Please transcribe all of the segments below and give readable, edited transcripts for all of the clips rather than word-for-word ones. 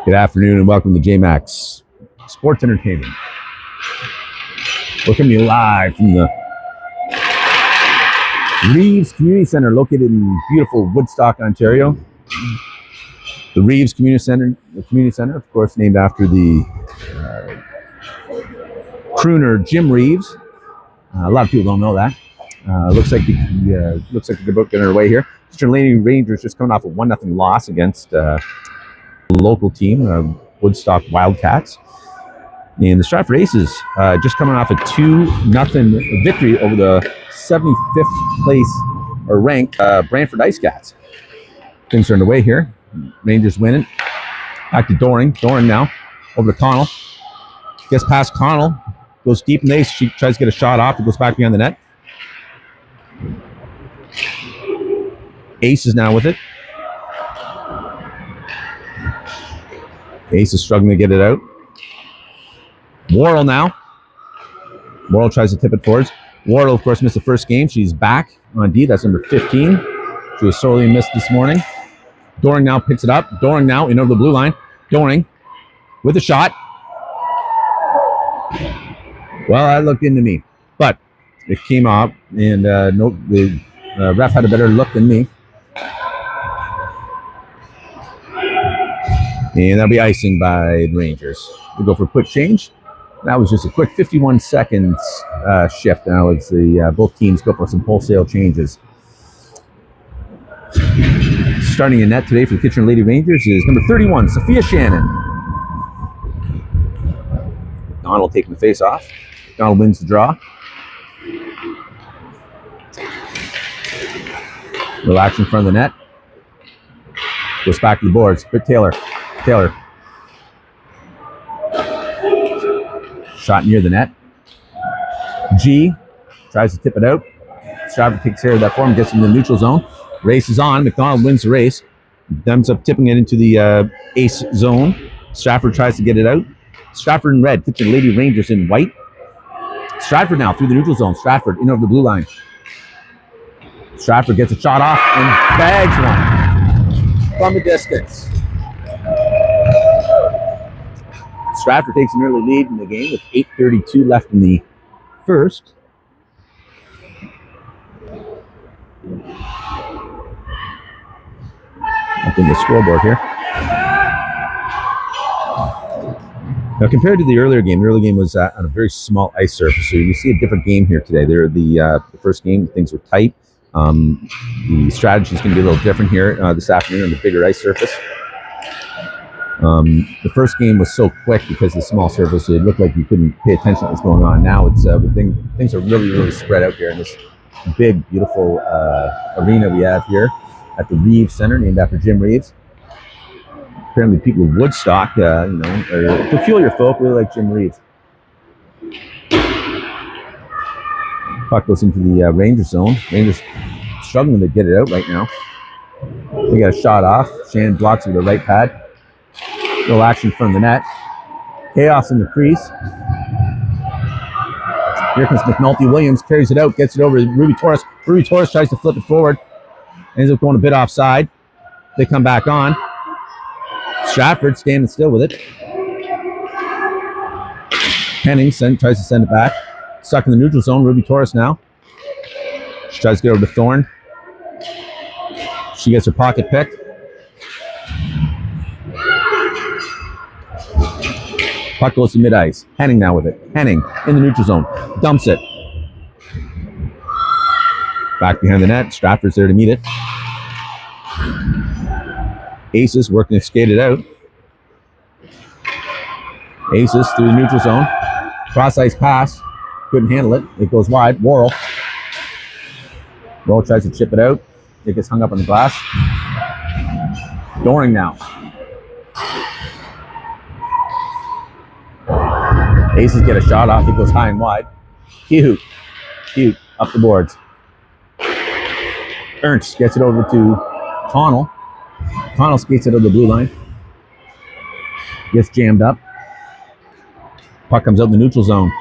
Good afternoon and welcome to JMax Sports Entertainment. We're coming to you live from the Reeves Community Center located in beautiful Woodstock, Ontario. The Reeves Community Center, of course, named after the crooner Jim Reeves. A lot of people don't know that. Looks like they're both getting their way here. Eastern Lady Rangers just coming off a 1-0 loss against the local team, Woodstock Wildcats. And the Stratford Aces just coming off a 2-0 victory over the 75th place or ranked Brantford Ice Cats. Things are underway here. Rangers winning. Back to Doring. Doring now over to Connell. Gets past Connell. Goes deep in the ace. She tries to get a shot off. It goes back behind the net. Ace is now with it. Ace is struggling to get it out. Worrell now. Worrell tries to tip it forwards. Worrell, of course, missed the first game. She's back on D. That's number 15. She was sorely missed this morning. Doring now picks it up. Doring now in over the blue line. Doring with a shot. Well, that looked into me, but it came out, and the ref had a better look than me. And that'll be icing by the Rangers. We go for a quick change. That was just a quick 51 seconds shift. Now it's the both teams go for some wholesale changes. Starting in net today for the Kitchener Lady Rangers is number 31, Sophia Shannon. Donald taking the face off. Donald wins the draw. Relax in front of the net. Goes back to the boards. Britt Taylor. Shot near the net. G tries to tip it out. Stratford takes care of that for him, gets in the neutral zone. Race is on. McDonald wins the race. Ends up tipping it into the ace zone. Stratford tries to get it out. Stratford in red. Kitchen Lady Rangers in white. Stratford now through the neutral zone. Stratford in over the blue line. Stratford gets a shot off and bags one from the distance. Stratford takes an early lead in the game with 8:32 left in the first. Up in the scoreboard here. Now, compared to the earlier game was on a very small ice surface, so you see a different game here today. The first game, things were tight. The strategy is going to be a little different here this afternoon on the bigger ice surface. The first game was so quick because of the small surface, it looked like you couldn't pay attention to what was going on. Now it's things are really spread out here in this big, beautiful arena we have here at the Reeves Center, named after Jim Reeves. Apparently, people of Woodstock, are peculiar folk, really like Jim Reeves. Puck goes into the Rangers zone. Rangers struggling to get it out right now. They got a shot off. Shannon blocks with the right pad. No action from the net. Chaos in the crease. Here comes McNulty Williams, carries it out, gets it over to Ruby Torres. Ruby Torres tries to flip it forward. Ends up going a bit offside. They come back on. Stratford standing still with it. Henning tries to send it back. Stuck in the neutral zone. Ruby Torres now. She tries to get over to Thorne. She gets her pocket picked. Puck goes to mid-ice. Henning now with it. Henning in the neutral zone. Dumps it. Back behind the net. Stratford's there to meet it. Aces working to skate it out. Aces through the neutral zone. Cross-ice pass. Couldn't handle it. It goes wide. Worrell. Worrell tries to chip it out. It gets hung up on the glass. Doring now. Aces get a shot off. It goes high and wide. Cute up the boards. Ernst gets it over to Connell. Connell skates it over the blue line. Gets jammed up. Puck comes out in the neutral zone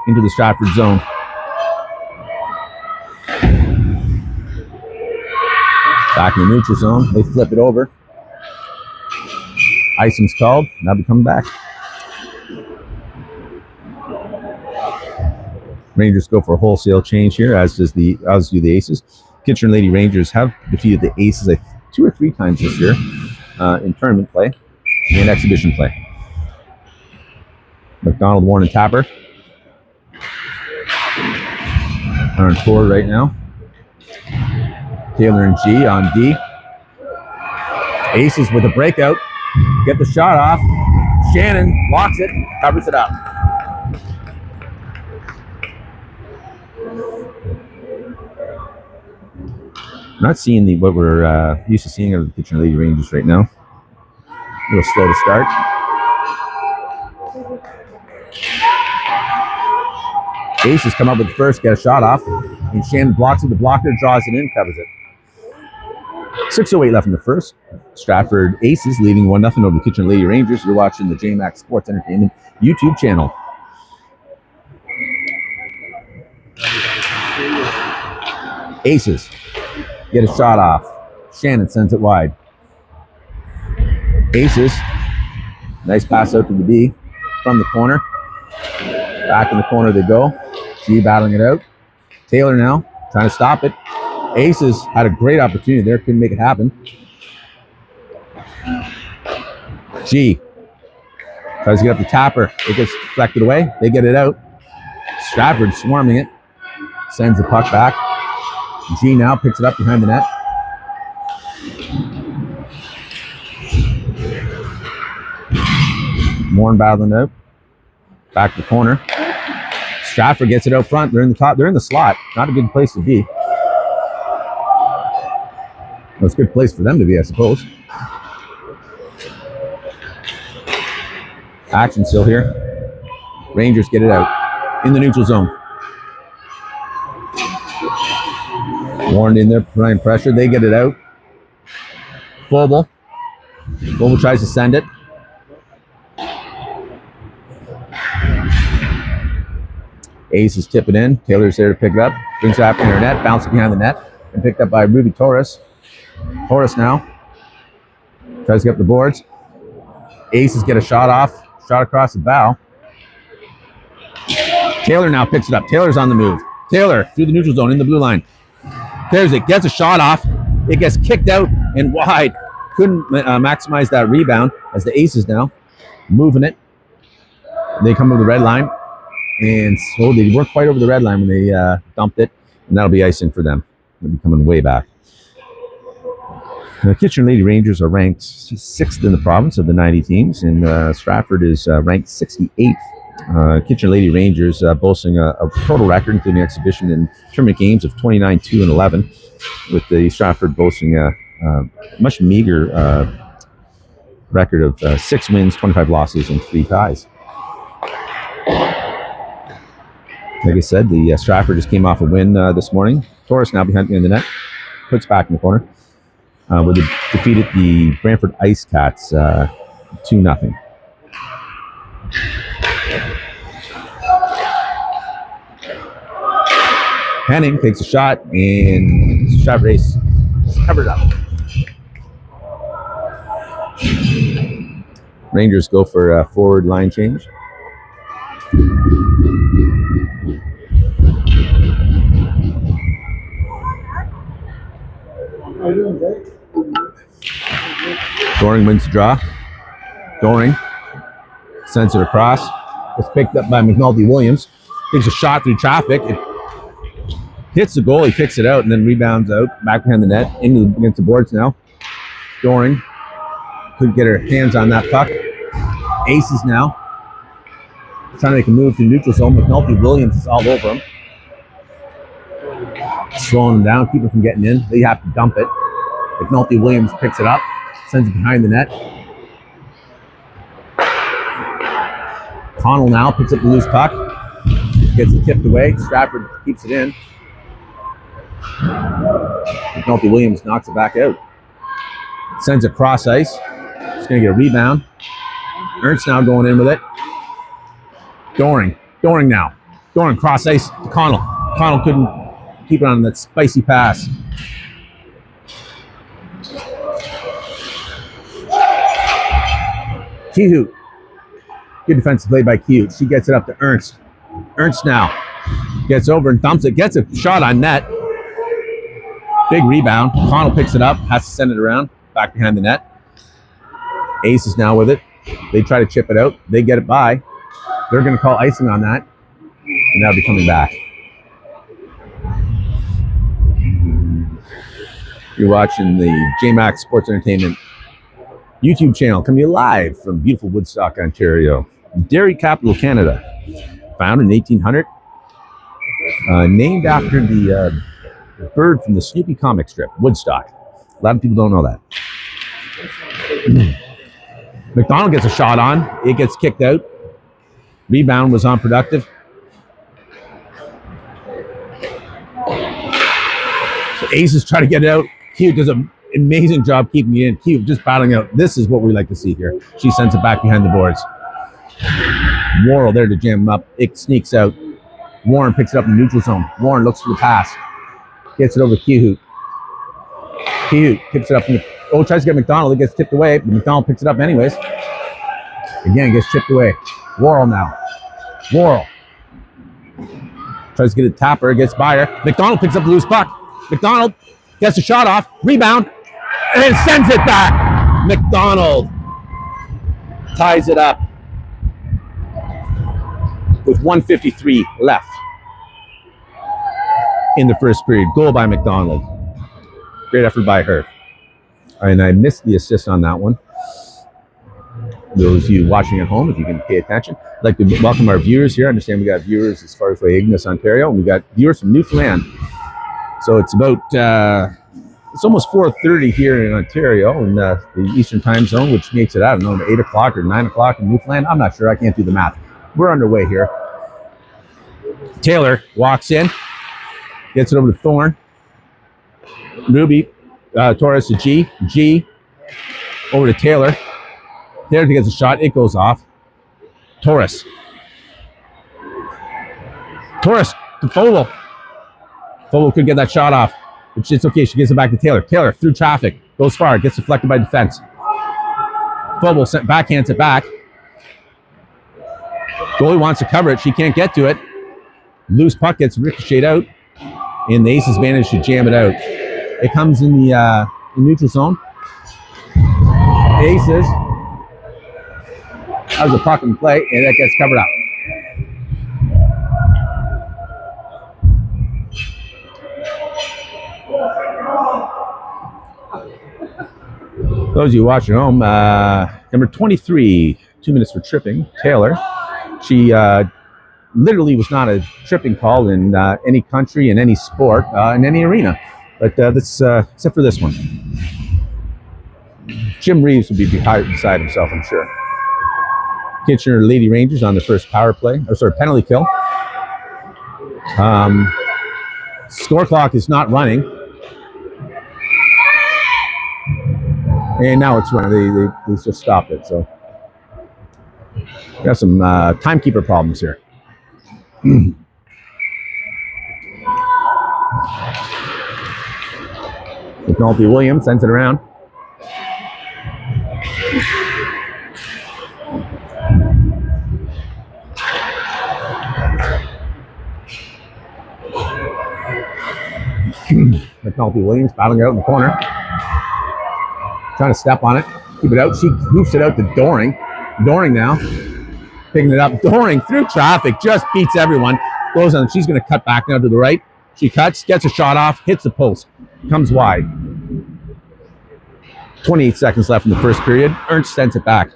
into the Stratford zone. Back in the neutral zone. They flip it over. Icing's called. Now be coming back. Rangers go for a wholesale change here, as do the Aces. Kitchener Lady Rangers have defeated the Aces like 2 or 3 times this year in tournament play and exhibition play. McDonald, Warren, and Tapper are on forward right now. Taylor and G on D. Aces with a breakout. Get the shot off. Shannon blocks it, covers it up. Not seeing what we're used to seeing out of the Kitchener Lady Rangers right now. A little slow to start. Aces come up with the first, get a shot off, and Shannon blocks it. The blocker draws it in, covers it. 6:08 left in the first. Stratford Aces leading 1-0 over the Kitchener Lady Rangers. You're watching the JMax Sports Entertainment YouTube channel. Aces get a shot off. Shannon sends it wide. Aces, nice pass out to the D from the corner. Back in the corner they go. G battling it out. Taylor now trying to stop it. Aces had a great opportunity there, couldn't make it happen. G tries to get up the Tapper. It gets deflected away. They get it out. Stratford swarming it. Sends the puck back. G now picks it up behind the net. Morn battling out. Back to the corner. Stratford gets it out front. They're in the top. They're in the slot. Not a good place to be. Well, it's a good place for them to be, I suppose. Action still here. Rangers get it out in the neutral zone. Warned in there, applying pressure. They get it out. Phobel tries to send it. Ace is tipping in. Taylor's there to pick it up. Brings it up in her net. Bounces behind the net. And picked up by Ruby Torres. Torres now tries to get up the boards. Aces get a shot off. Shot across the bow. Taylor now picks it up. Taylor's on the move. Taylor through the neutral zone in the blue line. There's it. Gets a shot off. It gets kicked out and wide. Couldn't maximize that rebound as the Aces now moving it. They come over the red line. And so they weren't quite over the red line when they dumped it. And that'll be icing for them. They'll be coming way back. The Kitchener Lady Rangers are ranked 6th in the province of the 90 teams. And Stratford is ranked 68th. Kitchener Lady Rangers boasting a total record, including exhibition and tournament games, of 29-2-11. With the Stratford boasting a much meager record of 6 wins, 25 losses, and 3 ties. Like I said, the Stratford just came off a win this morning. Torres now behind the net, puts back in the corner. Where they defeated the Brantford Ice Cats 2-0. Henning takes a shot, and Stratford Aces covered up. Rangers go for a forward line change. Doring wins the draw. Doring sends it across. It's picked up by McNulty Williams. Takes a shot through traffic. It hits the goal. He kicks it out and then rebounds out back behind the net against the boards now. Doring couldn't get her hands on that puck. Aces now trying to make a move to neutral zone. McNulty Williams is all over him. Slowing him down, keep him from getting in. They have to dump it. McNulty Williams picks it up, sends it behind the net. Connell now picks up the loose puck, gets it tipped away. Stratford keeps it in. McNulty Williams knocks it back out. Sends it cross ice. He's going to get a rebound. Ernst now going in with it. Doring now. Doring cross ice to Connell. Connell couldn't keep it on that spicy pass. Kehoot. Good defensive play by Kehoot. She gets it up to Ernst. Ernst now gets over and dumps it. Gets a shot on net. Big rebound. Connell picks it up. Has to send it around. Back behind the net. Aces now with it. They try to chip it out. They get it by. They're going to call icing on that. And that'll be coming back. You're watching the JMax Sports Entertainment YouTube channel coming to you live from beautiful Woodstock, Ontario. Dairy capital Canada. Founded in 1800. Named after the bird from the Snoopy comic strip, Woodstock. A lot of people don't know that. McDonald gets a shot on. It gets kicked out. Rebound was unproductive. So Aces try to get it out. Q does an amazing job keeping it in. Q just battling out. This is what we like to see here. She sends it back behind the boards. Worrell there to jam him up. It sneaks out. Warren picks it up in the neutral zone. Warren looks for the pass. Gets it over to Kehoot. Kehoot picks it up. Tries to get McDonald. It gets tipped away, but McDonald picks it up anyways. Again, gets chipped away. Worrell now. Worrell tries to get a tapper. Gets by her. McDonald picks up the loose puck. McDonald gets a shot off. Rebound. And sends it back. McDonald ties it up with 1:53 left in the first period. Goal by McDonald. Great effort by her. And I missed the assist on that one. Those of you watching at home, if you can pay attention, I'd like to welcome our viewers here. I understand we got viewers as far as Ignis, Ontario, and we got viewers from Newfoundland. So it's about, it's almost 4:30 here in Ontario in the Eastern time zone, which makes it, I don't know, 8 o'clock or 9 o'clock in Newfoundland. I'm not sure. I can't do the math. We're underway here. Taylor walks in, gets it over to Thorne. Ruby, Torres to G. G over to Taylor. Taylor gets a shot. It goes off. Torres. Torres to Fogel. Fogel could get that shot off. But it's okay. She gives it back to Taylor. Taylor through traffic. Goes far. Gets deflected by defense. Fogel backhands it back. Goalie wants to cover it. She can't get to it. Loose puck gets ricocheted out. And the Aces manage to jam it out. It comes in the neutral zone. Aces. That was a puck in play, and that gets covered up. Those of you watching at home, number 23, 2 minutes for tripping, Taylor. She literally was not a tripping call in any country, in any sport, in any arena. But this, except for this one. Jim Reeves would be beside himself, I'm sure. Kitchener Lady Rangers on the first power play, or sorry, penalty kill. Score clock is not running. And now it's running. They just stopped it, so. We got some timekeeper problems here. McNulty Williams sends it around. McNulty Williams battling out in the corner. Trying to step on it. Keep it out. She hoofs it out to Doring. Doring now. Picking it up. Doring through traffic. Just beats everyone. Goes on. She's going to cut back now to the right. She cuts. Gets a shot off. Hits the post. Comes wide. 28 seconds left in the first period. Ernst sends it back.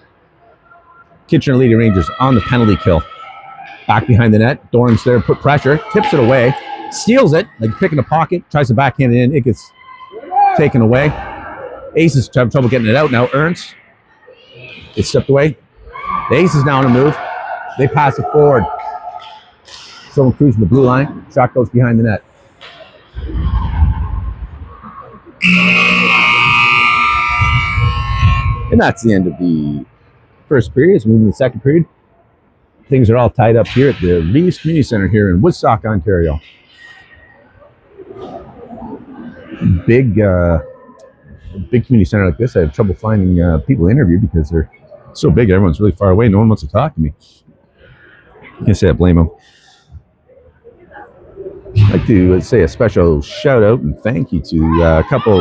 Kitchener Lady Rangers on the penalty kill. Back behind the net. Doring's there. Put pressure. Tips it away. Steals it. Like picking a pocket. Tries to backhand it in. It gets taken away. Aces have trouble getting it out now. Ernst. It's stepped away. The Aces now on a move. They pass it forward. Someone cruising the blue line. Shot goes behind the net. And that's the end of the first period. It's moving to the second period. Things are all tied up here at the Reeves Community Center here in Woodstock, Ontario. Big community center like this, I have trouble finding people to interview because they're So big, everyone's really far away. No one wants to talk to me. I can't say I blame them. I'd like to say a special shout out and thank you to a couple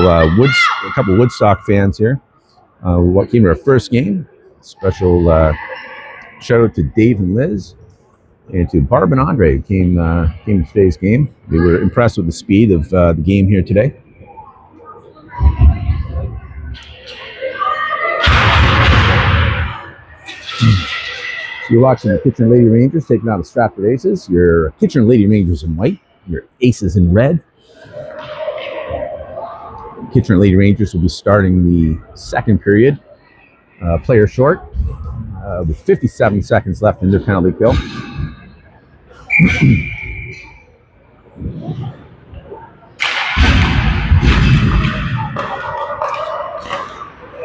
Woodstock fans here. What came to our first game. Special shout out to Dave and Liz, and to Barb and Andre who came to today's game. They were impressed with the speed of the game here today. So you're watching the Kitchener Lady Rangers taking on the Stratford Aces. Your Kitchener Lady Rangers in white, your Aces in red. Kitchener Lady Rangers will be starting the second period. Player short with 57 seconds left in their penalty kill.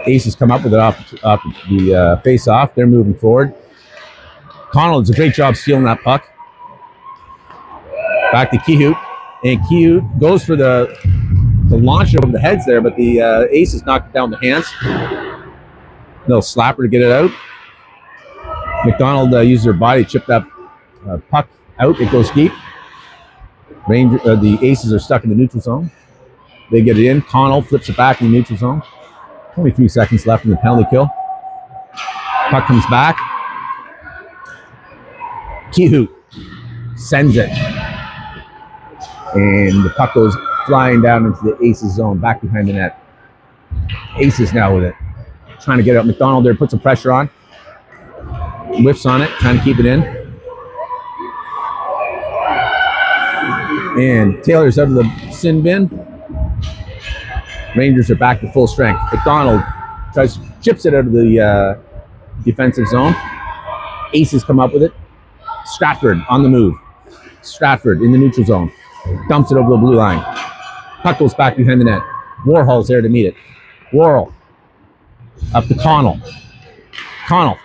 Aces come up with it off the face-off. They're moving forward. Connell does a great job stealing that puck. Back to Kehout. And Kehout goes for the launch over the heads there, but the Aces knocked it down the hands. Little slapper to get it out. McDonald uses her body to chip that puck out. It goes deep. The Aces are stuck in the neutral zone. They get it in. Connell flips it back in the neutral zone. 23 seconds left in the penalty kill. Puck comes back. Kehout sends it. And the puck goes flying down into the Aces zone, back behind the net. Aces now with it. Trying to get it up. McDonald there, put some pressure on. Whiffs on it, trying to keep it in. And Taylor's out of the sin bin. Rangers are back to full strength. McDonald chips it out of the defensive zone. Aces come up with it. Stratford on the move. Stratford in the neutral zone. Dumps it over the blue line. Puck goes back behind the net. Warhol's there to meet it. Warhol up to Connell. Connell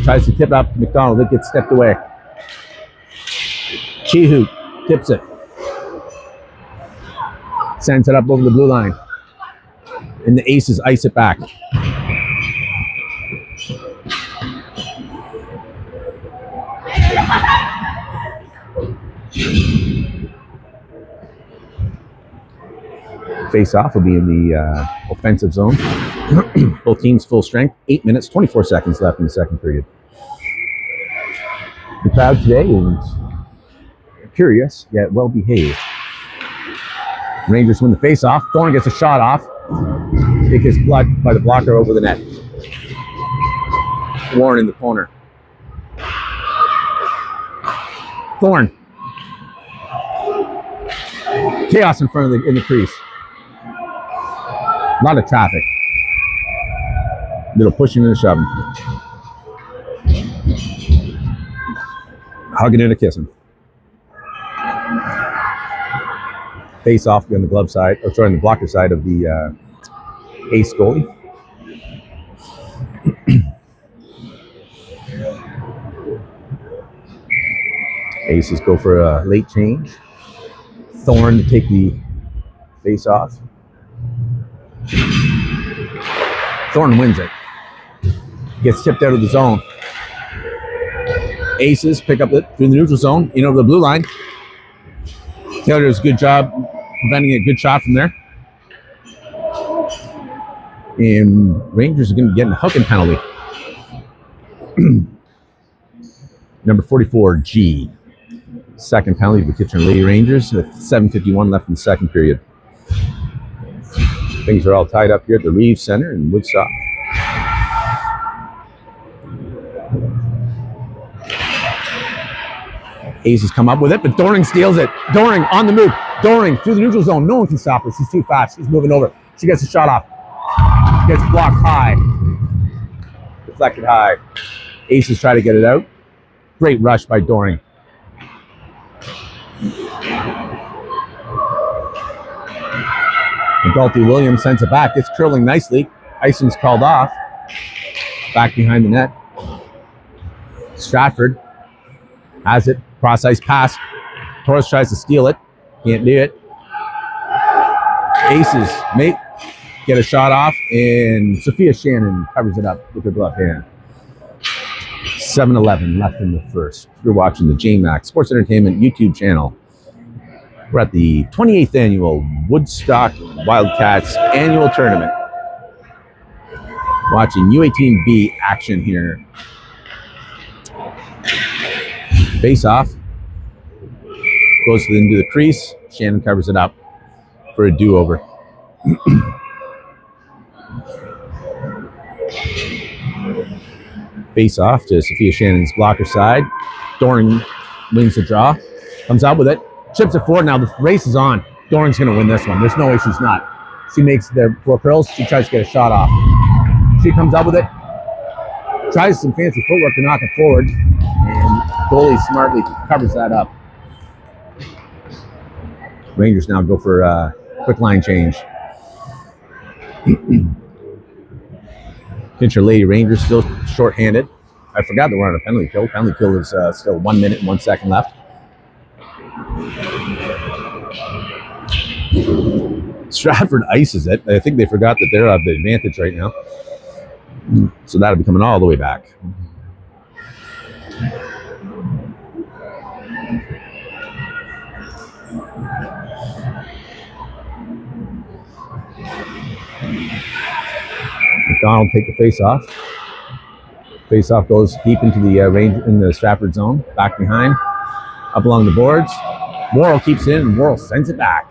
tries to tip up to McDonald. It gets stepped away. Kehout tips it. Sends it up over the blue line. And the Aces ice it back. Face-off will be in the offensive zone. Both teams full strength. 8 minutes, 24 seconds left in the second period. The crowd today is curious, yet well-behaved. Rangers win the face-off. Thorne gets a shot off. It gets blocked by the blocker over the net. Warren in the corner. Thorne. Chaos in front of in the crease. A lot of traffic. Little pushing and shoving. Hugging and a kissing. Face off on the glove side, or sorry, on the blocker side of the ace goalie. Aces go for a late change. Thorne to take the face off. Thorne wins it. Gets tipped out of the zone. Aces pick up it through the neutral zone, in over the blue line. Taylor does a good job preventing a good shot from there. And Rangers are going to get a hooking penalty. Number 44, G. Second penalty for Kitchener Lady Rangers with 7:51 left in the second period. Things are all tied up here at the Reeves Center in Woodstock. Aces come up with it, but Doring steals it. Doring on the move. Doring through the neutral zone. No one can stop her. She's too fast. She's moving over. She gets a shot off. Gets blocked high. Deflected high. Aces try to get it out. Great rush by Doring. McGulty Williams sends it back. It's curling nicely. Icing's called off. Back behind the net. Stratford has it. Cross ice pass. Torres tries to steal it. Can't do it. Aces get a shot off, and Sophia Shannon covers it up with her glove hand. 7-11 left in the first. You're watching the JMax Sports Entertainment YouTube channel. We're at the 28th annual Woodstock Wildcats annual tournament. Watching U18B action here. Face off. Goes into the crease. Shannon covers it up for a do-over. Face off to Sophia Shannon's blocker side. Doring wins the draw. Comes out with it. Chips it forward. Now the race is on. Doring's going to win this one. There's no way she's not. She makes the 4 curls. She tries to get a shot off. She comes out with it. Tries some fancy footwork to knock it forward. And goalie smartly covers that up. Rangers now go for a quick line change. Pincher Lady Rangers still short-handed. I forgot that we're on a penalty kill. Penalty kill is still 1 minute and 1 second left. Stratford Aces it. I think they forgot that they're at the advantage right now. So that'll be coming all the way back. McDonald take the face off. Face off goes deep into the range in the Stratford zone. Back behind, up along the boards. Worrell keeps it in, and Worrell sends it back.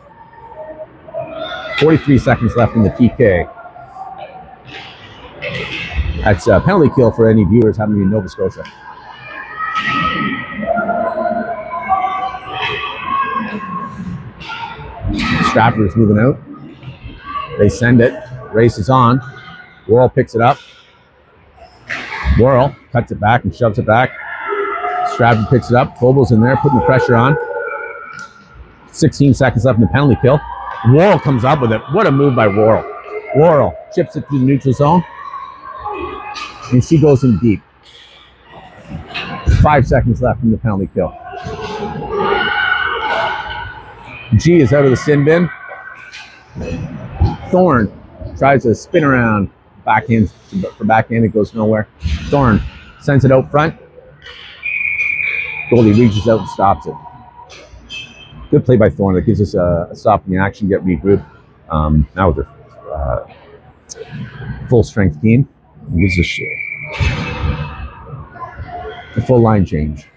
43 seconds left in the PK. That's a penalty kill for any viewers having to be in Nova Scotia. Stratford is moving out. They send it. Race is on. Worrell picks it up. Worrell cuts it back and shoves it back. Stratford picks it up. Phobos in there, putting the pressure on. 16 seconds left in the penalty kill. Worrell comes up with it. What a move by Worrell. Worrell chips it through the neutral zone. And she goes in deep. 5 seconds left in the penalty kill. G is out of the sin bin. Thorne tries to spin around. Backhand for backhand, it goes nowhere. Thorne sends it out front. Goldie reaches out and stops it. Good play by Thorne. That gives us a stop in the action, get regrouped. Now with their full strength team, it gives us a full line change.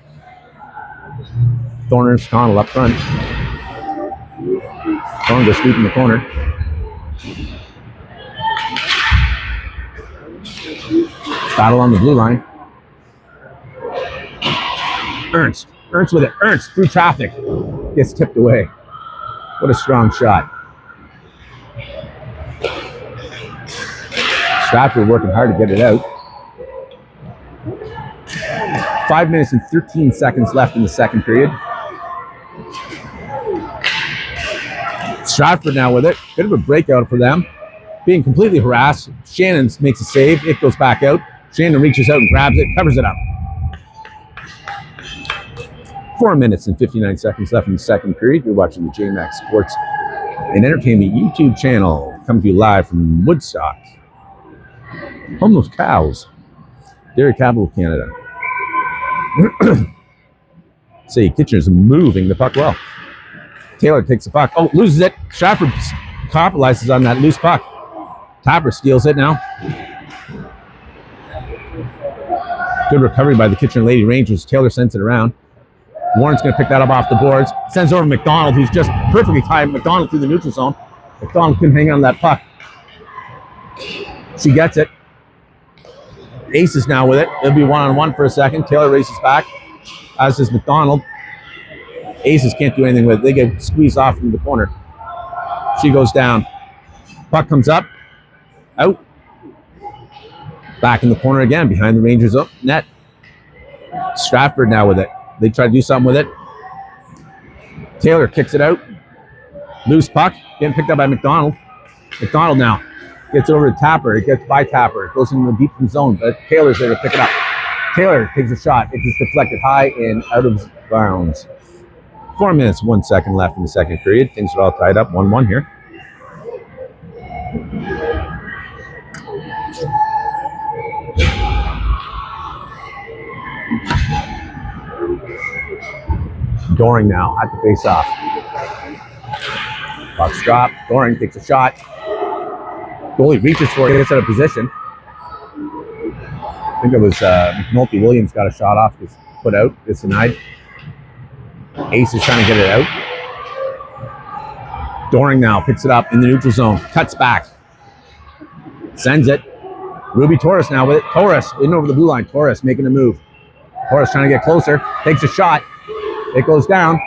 Thorner's Connell up front. Thorne goes deep in the corner. Battle on the blue line. Ernst with it. Ernst through traffic. Gets tipped away. What a strong shot. Stratford working hard to get it out. 5 minutes and 13 seconds left in the second period. Stratford now with it. Bit of a breakout for them. Being completely harassed. Shannon makes a save. It goes back out. Shannon reaches out and grabs it, covers it up. 4 minutes and 59 seconds left in the second period. You're watching the JMax Sports and Entertainment YouTube channel. Coming to you live from Woodstock. Home of cows. Dairy capital of Canada. Say Kitchener's moving the puck well. Taylor takes the puck. Oh, loses it. Stratford capitalizes on that loose puck. Tapper steals it now. Good recovery by the Kitchener Lady Rangers. Taylor sends it around. Warren's going to pick that up off the boards. Sends over McDonald, who's just perfectly timed McDonald through the neutral zone. McDonald couldn't hang on that puck. She gets it. Aces now with it. It'll be one-on-one for a second. Taylor races back, as does McDonald. Aces can't do anything with it. They get squeezed off into the corner. She goes down. Puck comes up. Out. Back in the corner again, behind the Rangers net. Stratford now with it. They try to do something with it. Taylor kicks it out. Loose puck. Getting picked up by McDonald. McDonald now gets over to Tapper. It gets by Tapper. It goes into the deep zone, but Taylor's there to pick it up. Taylor takes a shot. It is deflected high and out of bounds. 4 minutes, 1 second left in the second period. Things are all tied up. 1-1 here. Doring now at the face-off. Puck's dropped. Doring takes a shot. Goalie reaches for it, gets out of position. I think it was McNulty Williams got a shot off, just put out, gets denied. Ace is trying to get it out. Doring now picks it up in the neutral zone, cuts back, sends it. Ruby Torres now with it. Torres in over the blue line. Torres making a move. Torres trying to get closer, takes a shot. It goes down.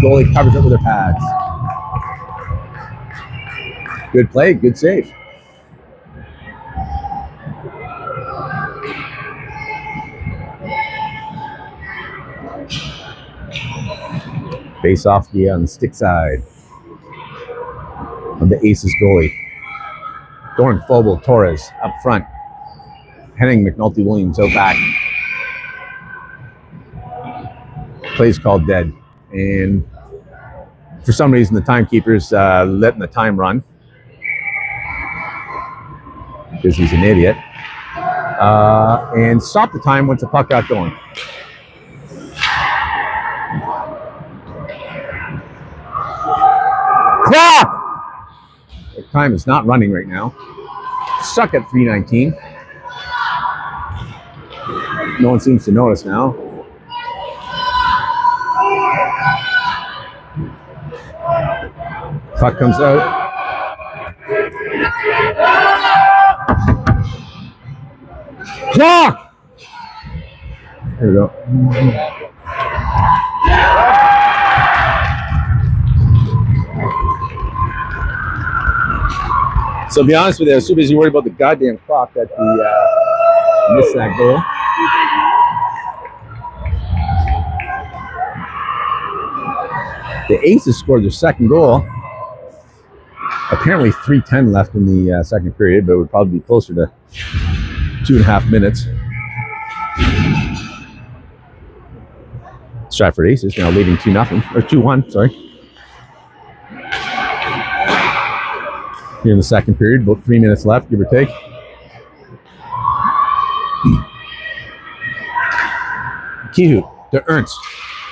Goalie covers it with her pads. Good play, good save. Face off on the stick side of the Aces goalie. Doran Fogel, Torres up front. Henning McNulty Williams out back. Play's called dead. And for some reason, the timekeeper's letting the time run. Because he's an idiot. And stop the time once the puck got going. Clock! The time is not running right now. Stuck at 3:19. No one seems to notice now. Puck comes out. Clock! There we go. So to be honest with you, I was too busy worried about the goddamn clock that the missed that goal. The Aces scored their second goal. Apparently 3:10 left in the second period, but it would probably be closer to 2.5 minutes. Stratford Aces now leading 2-0, or 2-1, sorry. Here in the second period, about 3 minutes left, give or take. Kihu to Ernst.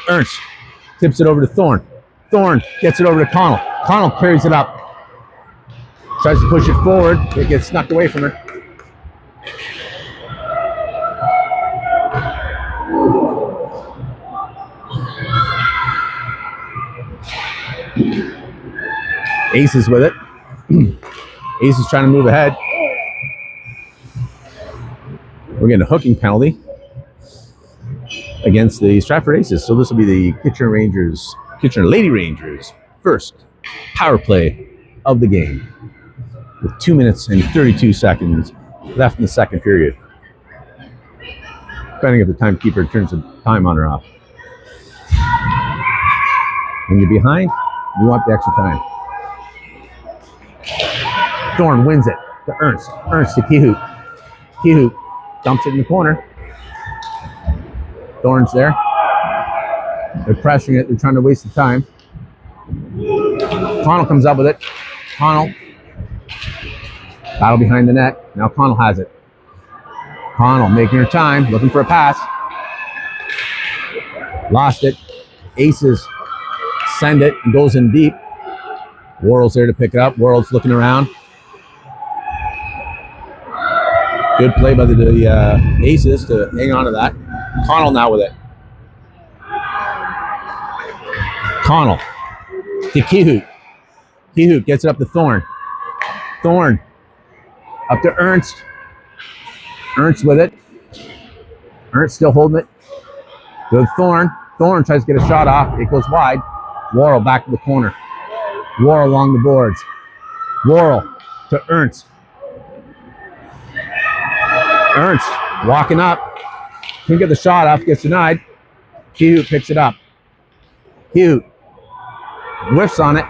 Ernst tips it over to Thorne. Thorne gets it over to Connell. Connell carries it up. Tries to push it forward. It gets snuck away from her. Aces with it. Aces trying to move ahead. We're getting a hooking penalty against the Stratford Aces. So this will be the Kitchener Lady Rangers first power play of the game, with 2 minutes and 32 seconds left in the second period. Depending if the timekeeper turns the time on or off. When you're behind, you want the extra time. Thorne wins it to Ernst. Ernst to Kihoot. Kihoot dumps it in the corner. Thorne's there. They're pressuring it. They're trying to waste the time. Connell comes up with it. Connell. Battle behind the net. Now Connell has it. Connell making her time. Looking for a pass. Lost it. Aces send it and goes in deep. Worrell's there to pick it up. Worrell's looking around. Good play by the Aces to hang on to that. Connell now with it. Connell to Kihoot. Kihoot gets it up to Thorne. Thorne up to Ernst. Ernst with it. Ernst still holding it. Good Thorne. Thorne tries to get a shot off. It goes wide. Worrell back to the corner. Worrell along the boards. Worrell to Ernst. Ernst walking up. Couldn't get the shot off. Gets denied. Kihoot picks it up. Kihoot whiffs on it.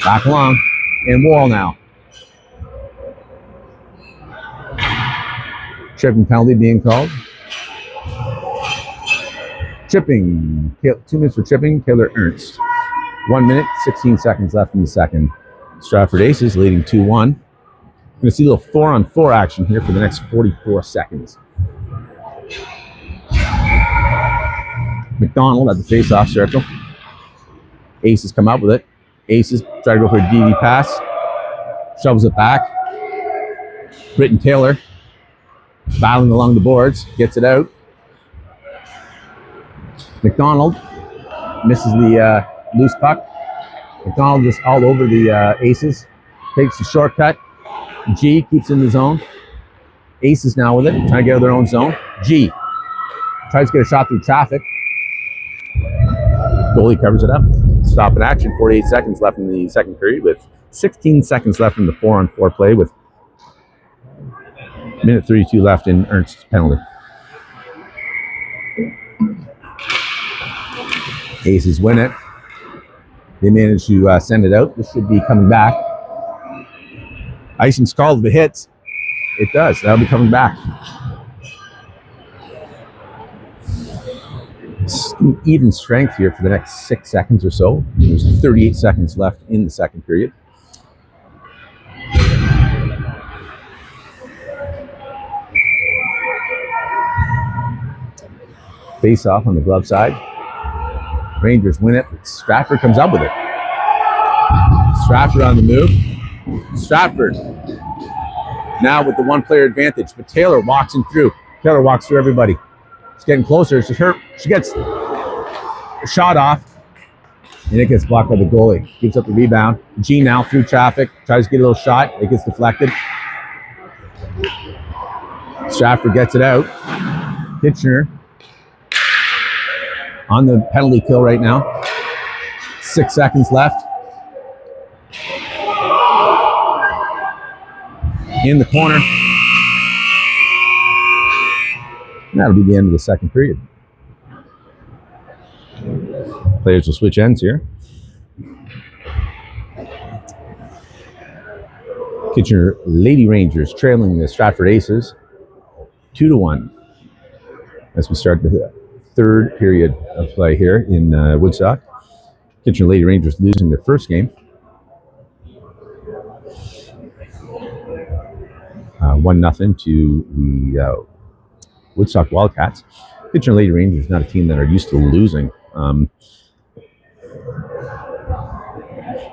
Back along. And Worrell now. Tripping penalty being called. Tripping. 2 minutes for tripping. Taylor Ernst. 1 minute, 16 seconds left in the second. Stratford Aces leading 2-1. We're going to see a little 4-on-4 action here for the next 44 seconds. McDonald at the face-off circle. Aces come up with it. Aces try to go for a DV pass. Shovels it back. Britton Taylor battling along the boards. Gets it out. McDonald misses the loose puck. McDonald just all over the Aces. Takes the shortcut. G keeps in the zone. Aces now with it, trying to get out of their own zone. G tries to get a shot through traffic. Goalie covers it up. Stop in action. 48 seconds left in the second period with 16 seconds left in the 4-on-4 play with minute 32 left in Ernst's penalty. Aces win it. They manage to send it out. This should be coming back. Icing's called if it hits. It does. That'll be coming back. Even strength here for the next 6 seconds or so. There's 38 seconds left in the second period. Face off on the glove side. Rangers win it. Stratford comes up with it. Stratford on the move. Stratford now with the one-player advantage, but Taylor walks him through. Taylor walks through everybody. It's getting closer. She gets a shot off, and it gets blocked by the goalie. Gives up the rebound. G now through traffic. Tries to get a little shot. It gets deflected. Stratford gets it out. Kitchener on the penalty kill right now. 6 seconds left. In the corner. That'll be the end of the second period. Players will switch ends here. Kitchener Lady Rangers trailing the Stratford Aces 2-1 as we start the third period of play here in Woodstock. Kitchener Lady Rangers losing their first game. 1-0 to the Woodstock Wildcats. Kitchener Lady Rangers is not a team that are used to losing.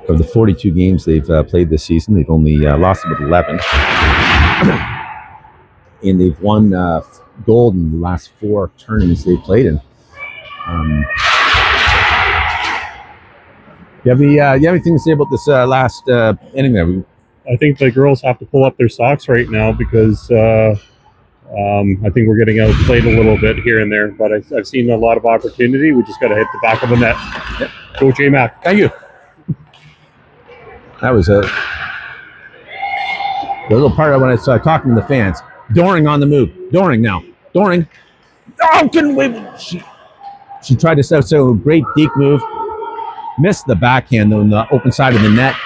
Of the 42 games they've played this season, they've only lost about 11. And they've won gold in the last 4 tournaments they've played in. You have anything to say about this last inning there? I think the girls have to pull up their socks right now because I think we're getting outplayed a little bit here and there. But I've seen a lot of opportunity. We just got to hit the back of the net. Yep. Go J-Mac. Thank you. That was the little part when I started talking to the fans. Doring on the move. Doring now. Doring. Oh, couldn't wait. She tried to set a great deep move. Missed the backhand though on the open side of the net.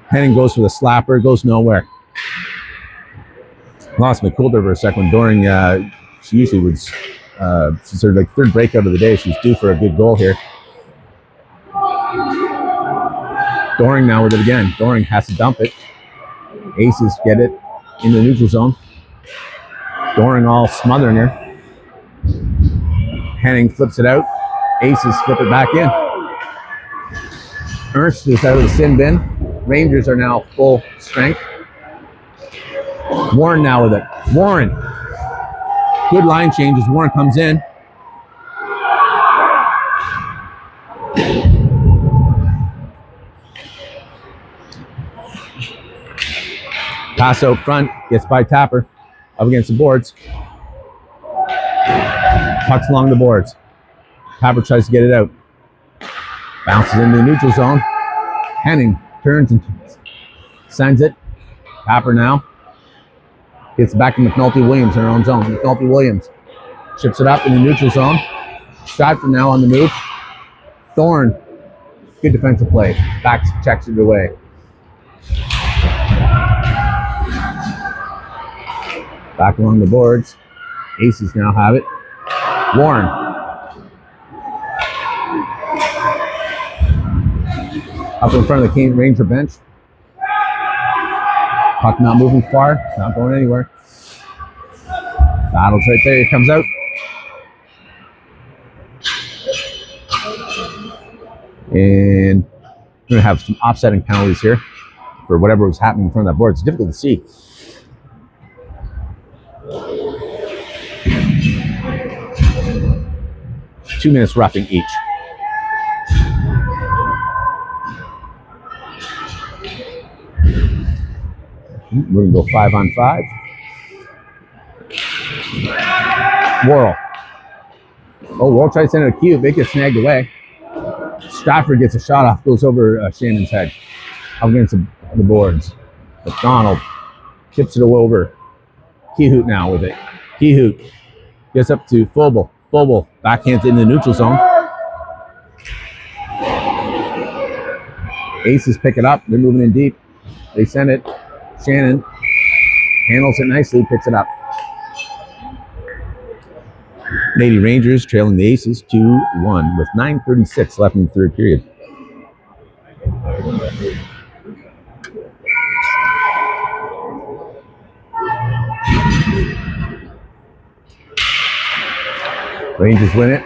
Henning goes for the slapper. Goes nowhere. Lost McCoulter for a second. Doring, she usually would, she's her third breakout of the day. She's due for a good goal here. Doring now with it again. Doring has to dump it. Aces get it in the neutral zone. Doring all smothering her. Henning flips it out. Aces flip it back in. Ernst is out of the sin bin. Rangers are now full strength. Warren now with it. Warren. Good line changes. Warren comes in. Pass out front. Gets by Tapper. Up against the boards. Pucks along the boards. Tapper tries to get it out. Bounces into the neutral zone. Henning turns and sends it. Tapper now. Gets back to McNulty Williams in her own zone. McNulty Williams chips it up in the neutral zone. Stratford now on the move. Thorne. Good defensive play. Back checks it away. Back along the boards. Aces now have it. Warren. Up in front of the King Ranger bench. Puck not moving far. Not going anywhere. Battles right there. It comes out. And we're going to have some offsetting penalties here for whatever was happening in front of that board. It's difficult to see. Two minutes roughing each. We're going to go 5-on-5. Worrell. Oh, Worrell tries to send it a cube. It gets snagged away. Stratford gets a shot off, goes over Shannon's head. Up against the boards. McDonald tips it over. Kehoot now with it. Kehoot gets up to Phobel. Phobel backhands in the neutral zone. Aces pick it up. They're moving in deep. They send it. Shannon handles it nicely, picks it up. Lady Rangers trailing the Aces 2-1 with 9:36 left in the third period. Rangers win it.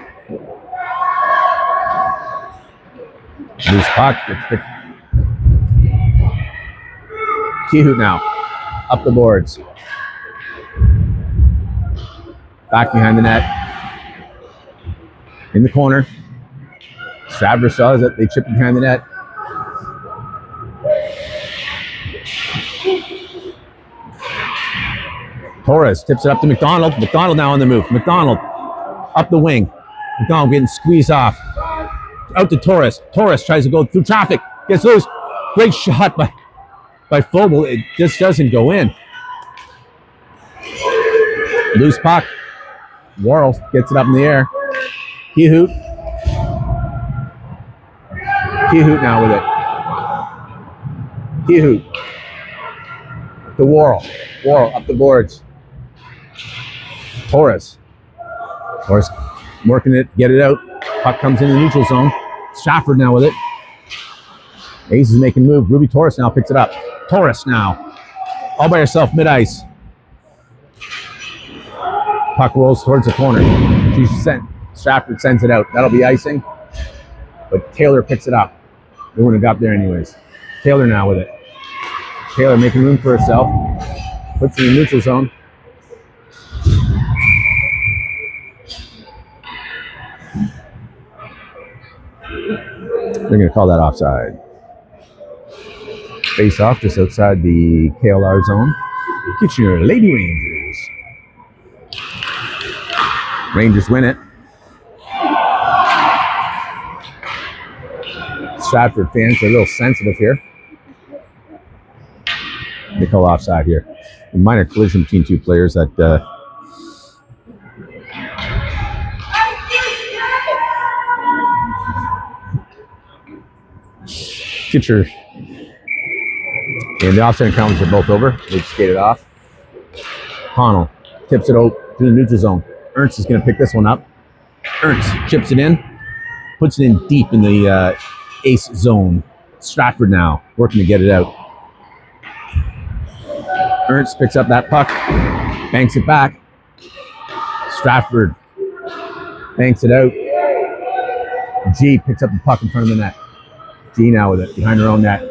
Loose puck. Kehoot now. Up the boards. Back behind the net. In the corner. Stratford saws it. They chip it behind the net. Torres tips it up to McDonald. McDonald now on the move. McDonald up the wing. McDonald getting squeezed off. Out to Torres. Torres tries to go through traffic. Gets loose. Great shot by Phobel. It just doesn't go in. Loose puck. Worrell gets it up in the air. Kehoot. Kehoot now with it. Kehoot. To Worrell. Worrell up the boards. Torres. Torres working it, get it out. Puck comes in the neutral zone. Stratford now with it. Aces making move. Ruby Torres now picks it up. Torres now. All by herself, mid-ice. Puck rolls towards the corner. Stratford sends it out. That'll be icing. But Taylor picks it up. They wouldn't have got there anyways. Taylor now with it. Taylor making room for herself. Puts it in the neutral zone. They're going to call that offside. Face off just outside the KLR zone. Kitchener Lady Rangers. Rangers win it. Stratford fans are a little sensitive here. They call offside here. A minor collision between two players that Kitcher and the offside encounters are both over. They've skated off. Connell tips it out to the neutral zone. Ernst is going to pick this one up. Ernst chips it in, puts it in deep in the ace zone. Stratford now working to get it out. Ernst picks up that puck, banks it back. Stratford banks it out. G picks up the puck in front of the net. G now with it, behind her own net.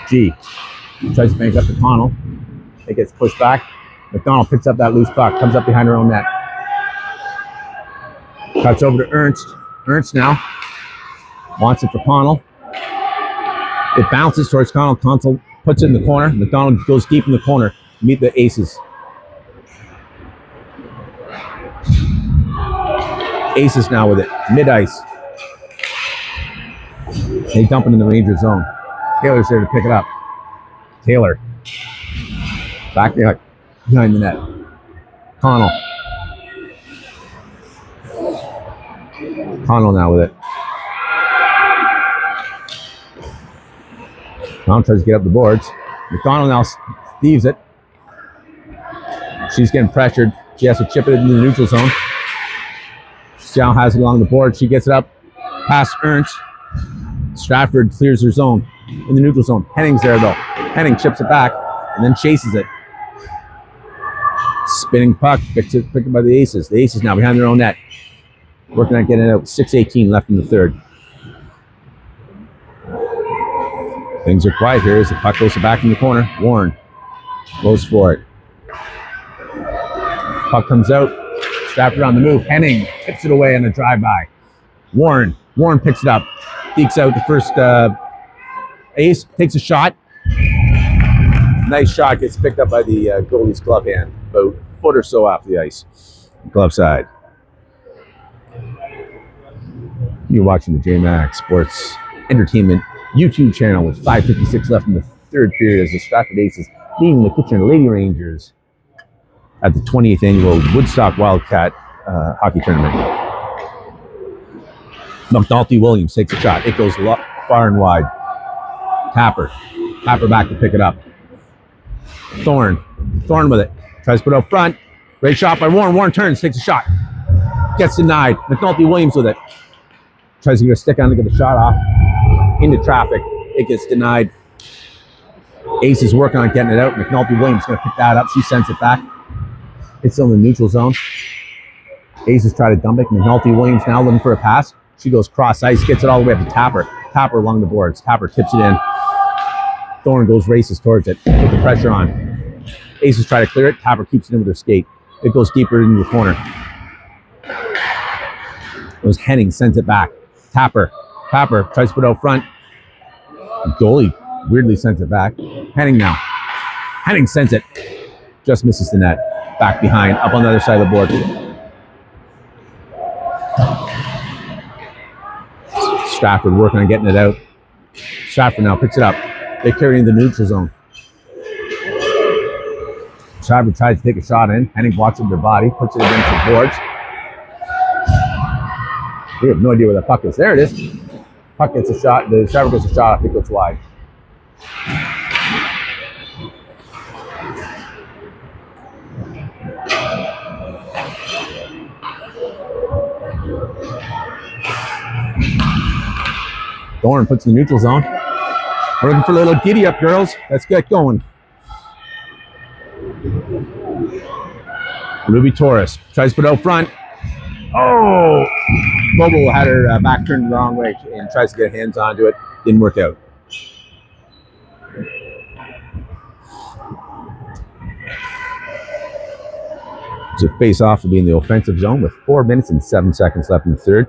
G tries to bank up to Connell. It gets pushed back. McDonald picks up that loose puck, comes up behind her own net. Cuts over to Ernst. Ernst now wants it for Connell. It bounces towards Connell. Connell puts it in the corner. McDonald goes deep in the corner to meet the Aces. Aces now with it, mid-ice. They dump it in the Ranger zone. Taylor's there to pick it up. Taylor. Back there behind the net. Connell. Connell now with it. Connell tries to get up the boards. McDonald now thieves it. She's getting pressured. She has to chip it into the neutral zone. She now has it along the board. She gets it up past Ernst. Stratford clears her zone in the neutral zone. Henning's there though. Henning chips it back and then chases it. Spinning puck, picked up by the Aces. The Aces now behind their own net. Working on getting it out. 6:18 left in the third. Things are quiet here as the puck goes back in the corner. Warren goes for it. Puck comes out. Stratford on the move. Henning tips it away on a drive-by. Warren picks it up. Dekes out the first ace. Takes a shot. Nice shot. Gets picked up by the goalie's glove hand. About a foot or so off the ice. Glove side. You're watching the JMax Sports Entertainment YouTube channel with 5:56 left in the third period as the Stratford Aces leading the Kitchener Lady Rangers at the 20th annual Woodstock Wildcat hockey tournament. McNulty Williams takes a shot. It goes far and wide. Tapper back to pick it up. Thorne with it. Tries to put it up front. Great shot by Warren. Warren turns, takes a shot. Gets denied. McNulty Williams with it. Tries to get a stick on to get the shot off. Into traffic. It gets denied. Ace is working on getting it out. McNulty Williams is going to pick that up. She sends it back. It's still in the neutral zone. Aces try to dump it. McNulty Williams now looking for a pass. She goes cross ice, gets it all the way up to Tapper. Tapper along the boards. Tapper tips it in. Thorne races towards it. Put the pressure on. Aces try to clear it. Tapper keeps it in with her skate. It goes deeper into the corner. Henning sends it back. Tapper tries to put it out front. The goalie weirdly sends it back. Henning now. Henning sends it. Just misses the net. Back behind, up on the other side of the board. Stratford working on getting it out. Stratford now picks it up. They carry in the neutral zone. Stratford tries to take a shot in. Henning blocks with their body, puts it against the boards. We have no idea where the puck is. There it is. Puck gets a shot. The Stratford gets a shot. I think it's wide. Thorne puts in the neutral zone. We're looking for a little giddy up, girls. Let's get going. Ruby Torres tries to put it out front. Oh! Bobo had her back turned the wrong way and tries to get hands onto it. Didn't work out. So face-off will be in the offensive zone with 4 minutes and 7 seconds left in the third.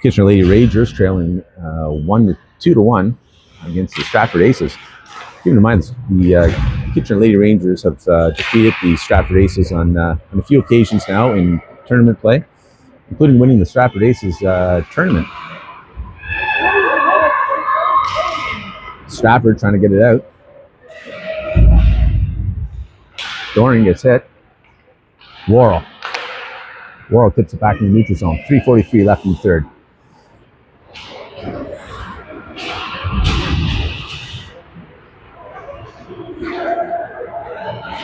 Kitchener Lady Rangers trailing 2-1 against the Stratford Aces. Keep in mind, the Kitchener Lady Rangers have defeated the Stratford Aces on a few occasions now in tournament play, including winning the Stratford Aces tournament. Stratford trying to get it out. Doring gets hit. Worrell tips it back in the neutral zone. 3:43 left in the third.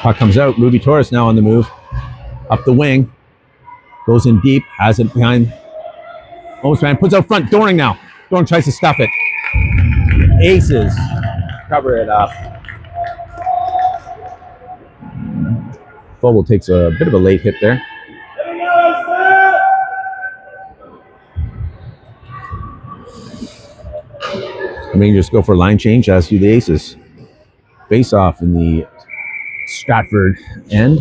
Puck comes out. Ruby Torres now on the move. Up the wing. Goes in deep. Has it behind. Almost man. Puts out front. Doring now. Doring tries to stuff it. Aces cover it up. Fogel takes a bit of a late hit there. The Rangers go for a line change, as do the Aces. Face off in the Stratford end.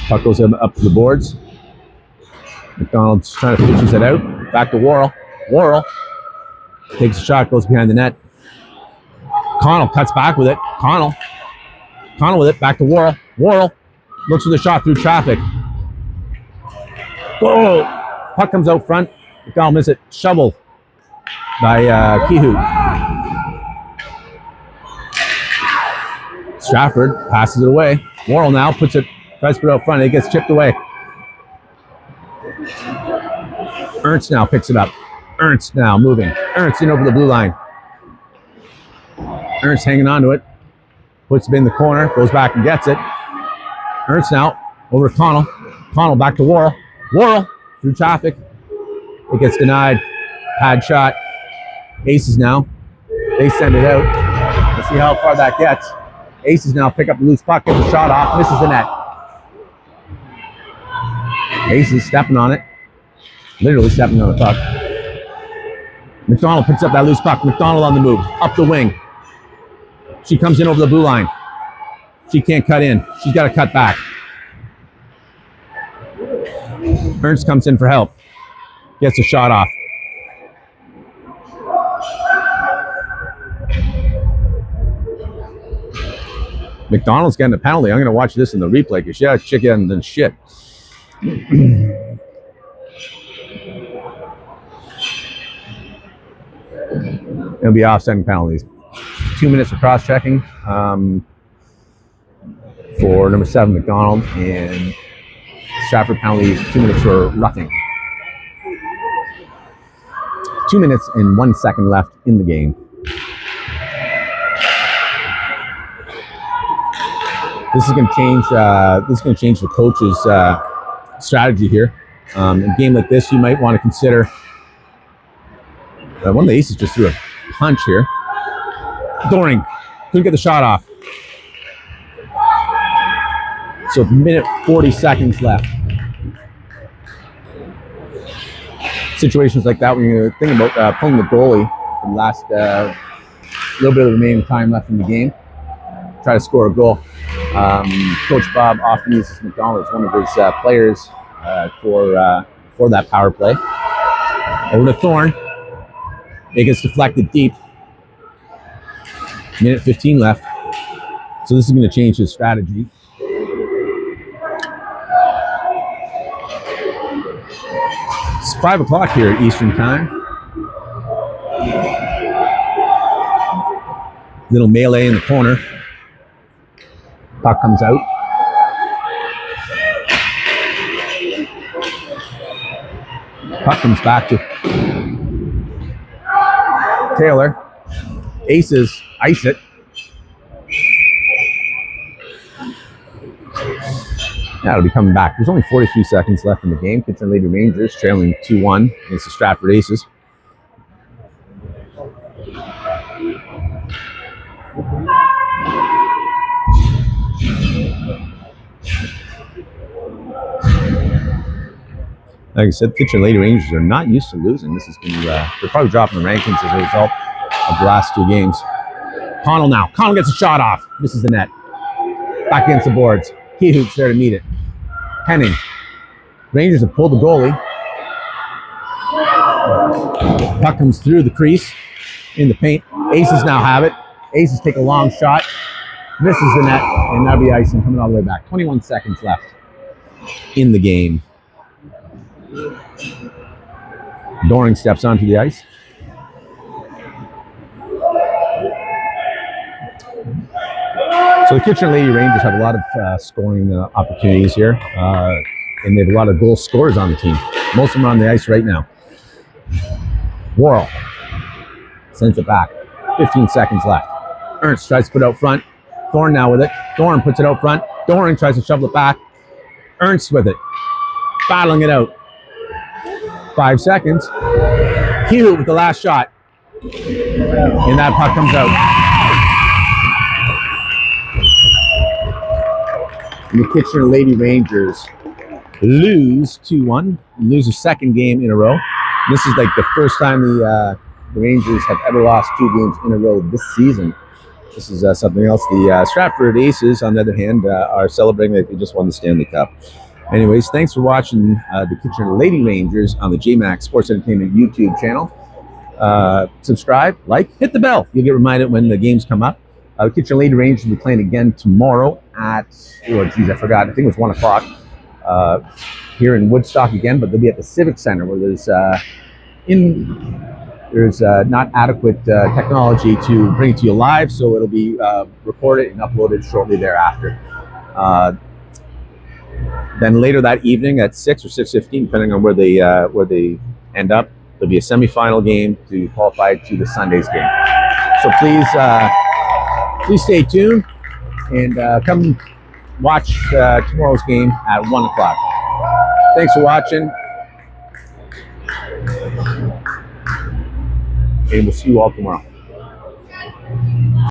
Puck goes up to the boards. McDonald's trying to fishes it out. Back to Worrell. Worrell takes a shot, goes behind the net. Connell cuts back with it. Connell with it. Back to Worrell. Worrell looks for the shot through traffic. Whoa! Puck comes out front. McDonald misses it. Shoveled by Kehoe. Stratford passes it away. Worrell now tries to put it out front. It gets chipped away. Ernst now picks it up. Ernst now moving. Ernst in over the blue line. Ernst hanging on to it. Puts it in the corner. Goes back and gets it. Ernst now over to Connell. Connell back to Worrell. Worrell through traffic. It gets denied. Pad shot. Aces now. They send it out. Let's see how far that gets. Aces now pick up the loose puck, gets the shot off, misses the net. Aces stepping on it. Literally stepping on the puck. McDonald picks up that loose puck. McDonald on the move, up the wing. She comes in over the blue line. She can't cut in. She's got to cut back. Ernst comes in for help. Gets a shot off. McDonald's getting a penalty. I'm going to watch this in the replay because she had chicken and shit. It'll be offsetting penalties. 2 minutes of cross-checking for number 7, McDonald, and Stratford penalties, 2 minutes for roughing. 2 minutes and 1 second left in the game. This is going to change. This is going to change the coach's strategy here. In a game like this, you might want to consider. One of the Aces just threw a punch here. Doring couldn't get the shot off. So a minute 40 seconds left. Situations like that when you're thinking about pulling the goalie for the last little bit of the remaining time left in the game, try to score a goal. Coach Bob often uses McDonald as one of his players for that power play. Over to Thorne. It gets deflected deep. Minute 15 left. So this is going to change his strategy. It's 5 o'clock here at Eastern Time. Little melee in the corner. Puck comes out. Puck comes back to Taylor. Aces ice it. Now it'll be coming back. There's only 43 seconds left in the game. Kitchener Lady Rangers trailing 2-1 against the Stratford Aces. Like I said, Kitchener Lady Rangers are not used to losing. This is going to they're probably dropping the rankings as a result of the last 2 games. Connell now. Connell gets a shot off. Misses the net. Back against the boards. Keyhoop's there to meet it. Henning. Rangers have pulled the goalie. Puck comes through the crease in the paint. Aces now have it. Aces take a long shot. Misses the net, and that'll be icing coming all the way back. 21 seconds left in the game. Doring steps onto the ice. So the Kitchener Lady Rangers have a lot of scoring opportunities here, and they have a lot of goal scorers on the team. Most of them are on the ice right now. Worrell sends it back. 15 seconds left. Ernst tries to put it out front. Thorne now with it. Thorne puts it out front. Doring tries to shovel it back. Ernst with it. Battling it out. 5 seconds. Hugh with the last shot. And that puck comes out. And the Kitchener Lady Rangers lose 2-1. Lose their second game in a row. This is like the first time the Rangers have ever lost 2 games in a row this season. This is something else. The Stratford Aces, on the other hand, are celebrating that they just won the Stanley Cup. Anyways, thanks for watching the Kitchener Lady Rangers on the JMax Sports Entertainment YouTube channel. Subscribe, like, hit the bell. You'll get reminded when the games come up. The Kitchener Lady Rangers will be playing again tomorrow at, oh geez, I forgot. I think it was 1 o'clock here in Woodstock again, but they'll be at the Civic Center where there's not adequate technology to bring it to you live, so it'll be recorded and uploaded shortly thereafter. Then later that evening at 6 or 6:15, depending on where they end up, there'll be a semifinal game to qualify to the Sunday's game. So please stay tuned and come watch tomorrow's game at 1 o'clock. Thanks for watching. And we'll see you all tomorrow.